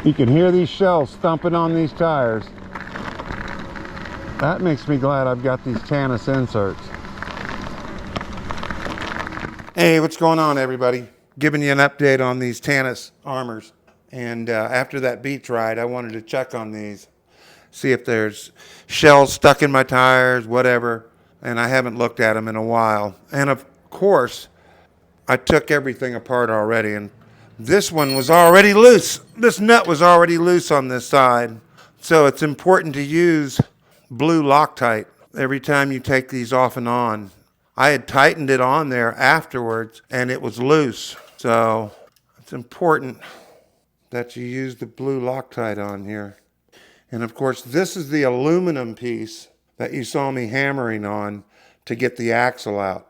You can hear these shells thumping on these tires. That makes me glad I've got these Tannus inserts. Hey, what's going on, everybody? Giving you an update on these Tannus Armours. And after that beach ride, I wanted to check on these, see if there's shells stuck in my tires, whatever. And I haven't looked at them in a while. And of course, I took everything apart already, and this one was already loose. This nut was already loose on this side. So it's important to use blue Loctite every time you take these off and on. I had tightened it on there afterwards, and it was loose. So it's important that you use the blue Loctite on here. And of course, this is the aluminum piece that you saw me hammering on to get the axle out,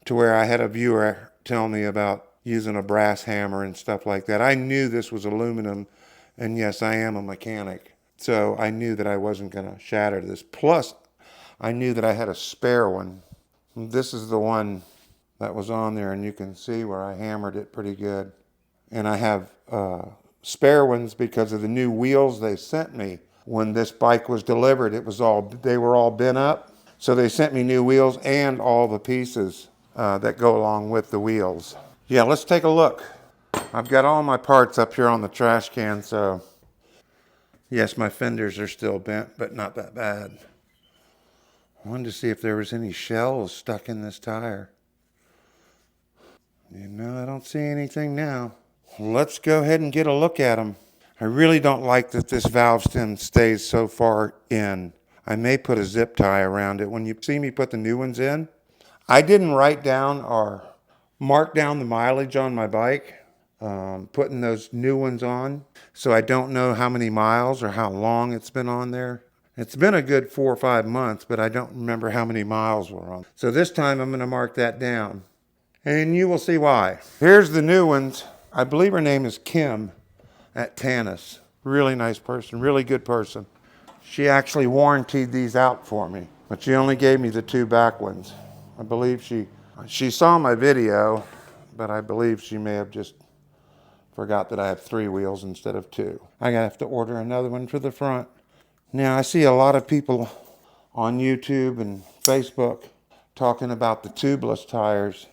to where I had a viewer tell me about using a brass hammer and stuff like that. I knew this was aluminum, and yes, I am a mechanic. So I knew that I wasn't going to shatter this. Plus, I knew that I had a spare one. This is the one that was on there, and you can see where I hammered it pretty good. And I have spare ones because of the new wheels they sent me. When this bike was delivered, they were all bent up. So they sent me new wheels and all the pieces that go along with the wheels. Yeah, let's take a look. I've got all my parts up here on the trash can, so yes, my fenders are still bent, but not that bad. I wanted to see if there was any shells stuck in this tire. You know, I don't see anything now. Let's go ahead and get a look at them. I really don't like that this valve stem stays so far in. I may put a zip tie around it. When you see me put the new ones in, I didn't write down or mark down the mileage on my bike, putting those new ones on. So I don't know how many miles or how long it's been on there. It's been a good 4 or 5 months, but I don't remember how many miles were on. So this time I'm going to mark that down, and you will see why. Here's the new ones. I believe her name is Kim at Tannus. Really nice person, really good person. She actually warrantied these out for me, but she only gave me the 2 back ones. I believe she saw my video, but I believe she may have just forgot that I have 3 wheels instead of 2. I have to order another one for the front. Now, I see a lot of people on YouTube and Facebook talking about the tubeless tires.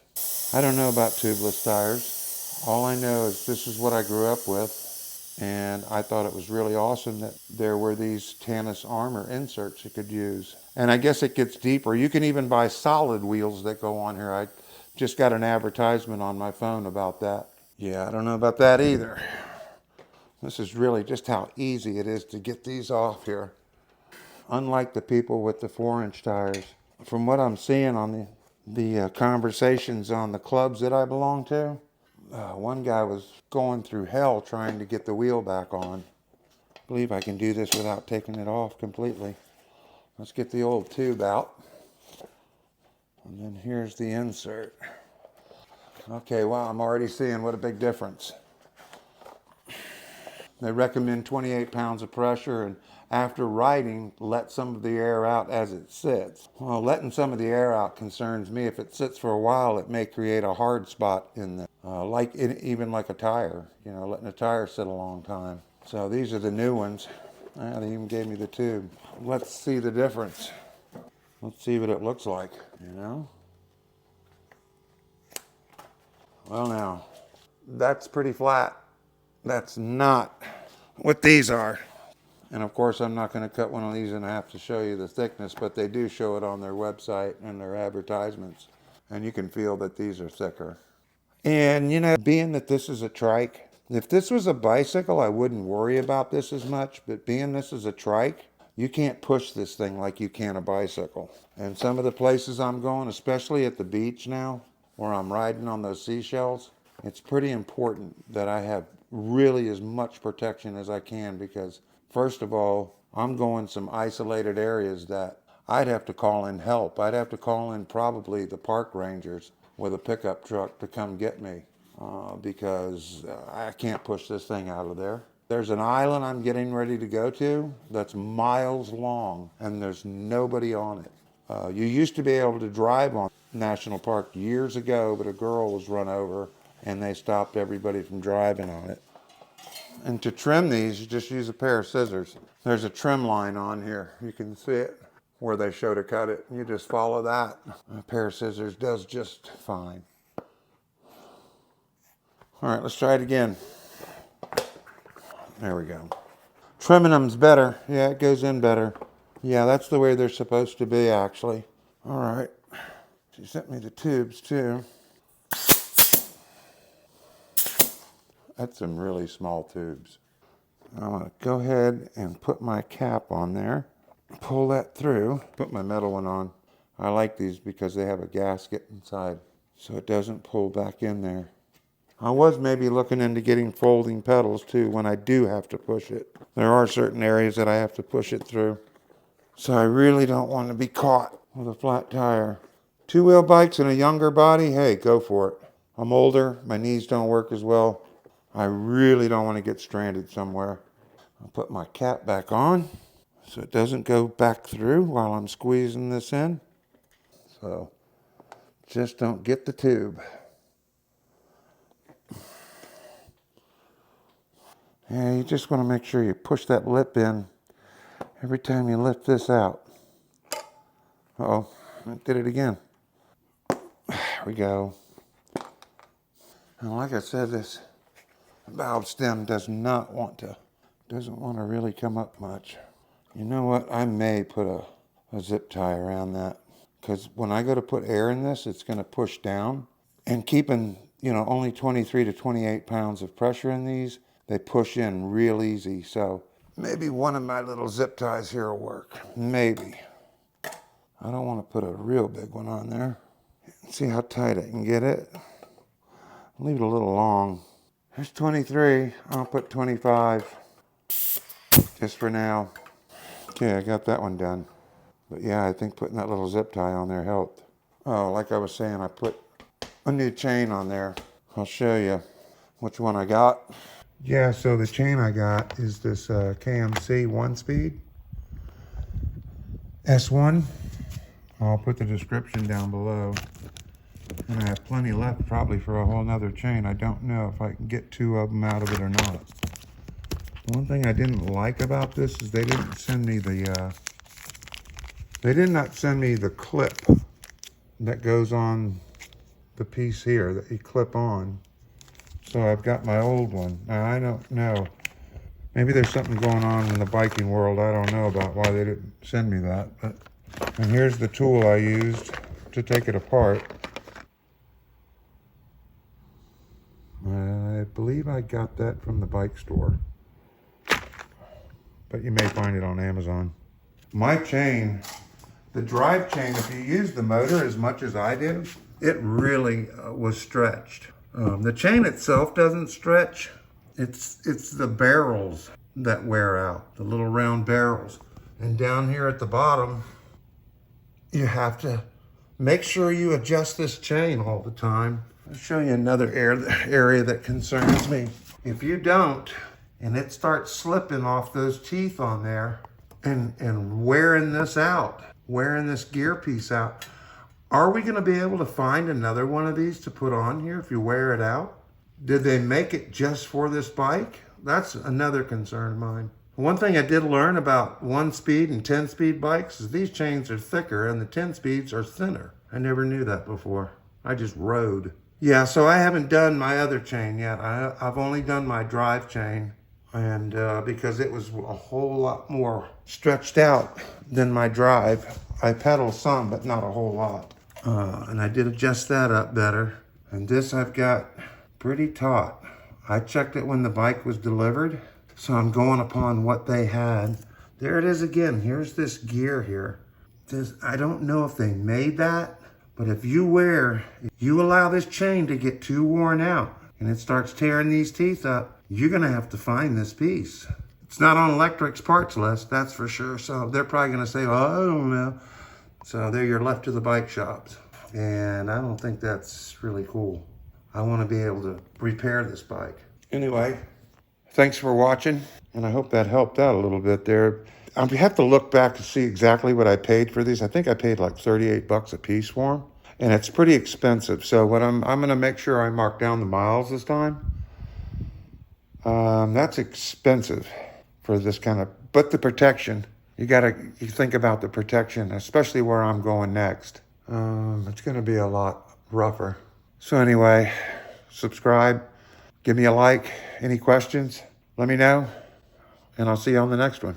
I don't know about tubeless tires. All I know is this is what I grew up with, and I thought it was really awesome that there were these Tannus Armour inserts you could use. And I guess it gets deeper. You can even buy solid wheels that go on here. I just got an advertisement on my phone about that. Yeah, I don't know about that either. This is really just how easy it is to get these off here. Unlike the people with the 4-inch tires. From what I'm seeing on the conversations on the clubs that I belong to, one guy was going through hell trying to get the wheel back on. I believe I can do this without taking it off completely. Let's get the old tube out. And then here's the insert. Okay, wow, I'm already seeing what a big difference. They recommend 28 pounds of pressure, and after riding, let some of the air out as it sits. Well, letting some of the air out concerns me. If it sits for a while, it may create a hard spot in the, even like a tire, you know, letting a tire sit a long time. So these are the new ones. They even gave me the tube. Let's see the difference. Let's see what it looks like, you know. Well, now, that's pretty flat. That's not what these are. And of course, I'm not going to cut one of these in half to show you the thickness, but they do show it on their website and their advertisements. And you can feel that these are thicker. And you know, being that this is a trike, if this was a bicycle, I wouldn't worry about this as much. But being this is a trike, you can't push this thing like you can a bicycle. And some of the places I'm going, especially at the beach now, where I'm riding on those seashells, it's pretty important that I have really as much protection as I can, because first of all, I'm going some isolated areas that I'd have to call in help. I'd have to call in probably the park rangers with a pickup truck to come get me because I can't push this thing out of there. There's an island I'm getting ready to go to that's miles long, and there's nobody on it. You used to be able to drive on National Park years ago, but a girl was run over and they stopped everybody from driving on it. And to trim these, you just use a pair of scissors. There's a trim line on here. You can see it where they show to cut it. You just follow that. A pair of scissors does just fine. All right, let's try it again. There we go. Trimming them's better. Yeah, it goes in better. Yeah, that's the way they're supposed to be, actually. All right. She sent me the tubes, too. That's some really small tubes. I'm going to go ahead and put my cap on there. Pull that through. Put my metal one on. I like these because they have a gasket inside, so it doesn't pull back in there. I was maybe looking into getting folding pedals too when I do have to push it. There are certain areas that I have to push it through. So I really don't want to be caught with a flat tire. Two-wheel bikes and a younger body, hey, go for it. I'm older, my knees don't work as well. I really don't want to get stranded somewhere. I'll put my cap back on so it doesn't go back through while I'm squeezing this in. So just don't get the tube. Yeah, you just want to make sure you push that lip in every time you lift this out. Uh-oh, I did it again. There we go. And like I said, this valve stem doesn't want to really come up much. You know what? I may put a zip tie around that, because when I go to put air in this, it's going to push down. And keeping, only 23 to 28 pounds of pressure in these, they push in real easy. So maybe one of my little zip ties here will work. Maybe. I don't want to put a real big one on there. See how tight I can get it. Leave it a little long. There's 23. I'll put 25 just for now. Okay, I got that one done. But yeah, I think putting that little zip tie on there helped. Oh, like I was saying, I put a new chain on there. I'll show you which one I got. Yeah, so the chain I got is this KMC 1-speed S1. I'll put the description down below. And I have plenty left probably for a whole nother chain. I don't know if I can get 2 of them out of it or not. One thing I didn't like about this is they didn't send me the they did not send me the clip that goes on the piece here that you clip on. So I've got my old one. Now I don't know. Maybe there's something going on in the biking world I don't know about why they didn't send me that. And here's the tool I used to take it apart. I believe I got that from the bike store. But you may find it on Amazon. My chain, the drive chain, if you use the motor as much as I did, it really was stretched. The chain itself doesn't stretch. It's the barrels that wear out, the little round barrels. And down here at the bottom, you have to make sure you adjust this chain all the time. I'll show you another area that concerns me. If you don't, and it starts slipping off those teeth on there and wearing this out, wearing this gear piece out, are we gonna be able to find another one of these to put on here if you wear it out? Did they make it just for this bike? That's another concern of mine. One thing I did learn about 1-speed and 10-speed bikes is these chains are thicker and the 10-speeds are thinner. I never knew that before. I just rode. Yeah, so I haven't done my other chain yet. I've only done my drive chain, and because it was a whole lot more stretched out than my drive. I pedal some, but not a whole lot. And I did adjust that up better. And this I've got pretty taut. I checked it when the bike was delivered, so I'm going upon what they had. There it is again. Here's this gear here. I don't know if they made that, but if you allow this chain to get too worn out and it starts tearing these teeth up, you're gonna have to find this piece. It's not on Lectric's parts list, that's for sure. So they're probably gonna say, oh, I don't know. So there you're left to the bike shops. And I don't think that's really cool. I wanna be able to repair this bike. Anyway, thanks for watching. And I hope that helped out a little bit there. I have to look back to see exactly what I paid for these. I think I paid like 38 bucks a piece for them. And it's pretty expensive. So what I'm gonna make sure I mark down the miles this time. That's expensive for this kind of, but the protection, you think about the protection, especially where I'm going next. It's going to be a lot rougher. So anyway, subscribe, give me a like. Any questions, let me know, and I'll see you on the next one.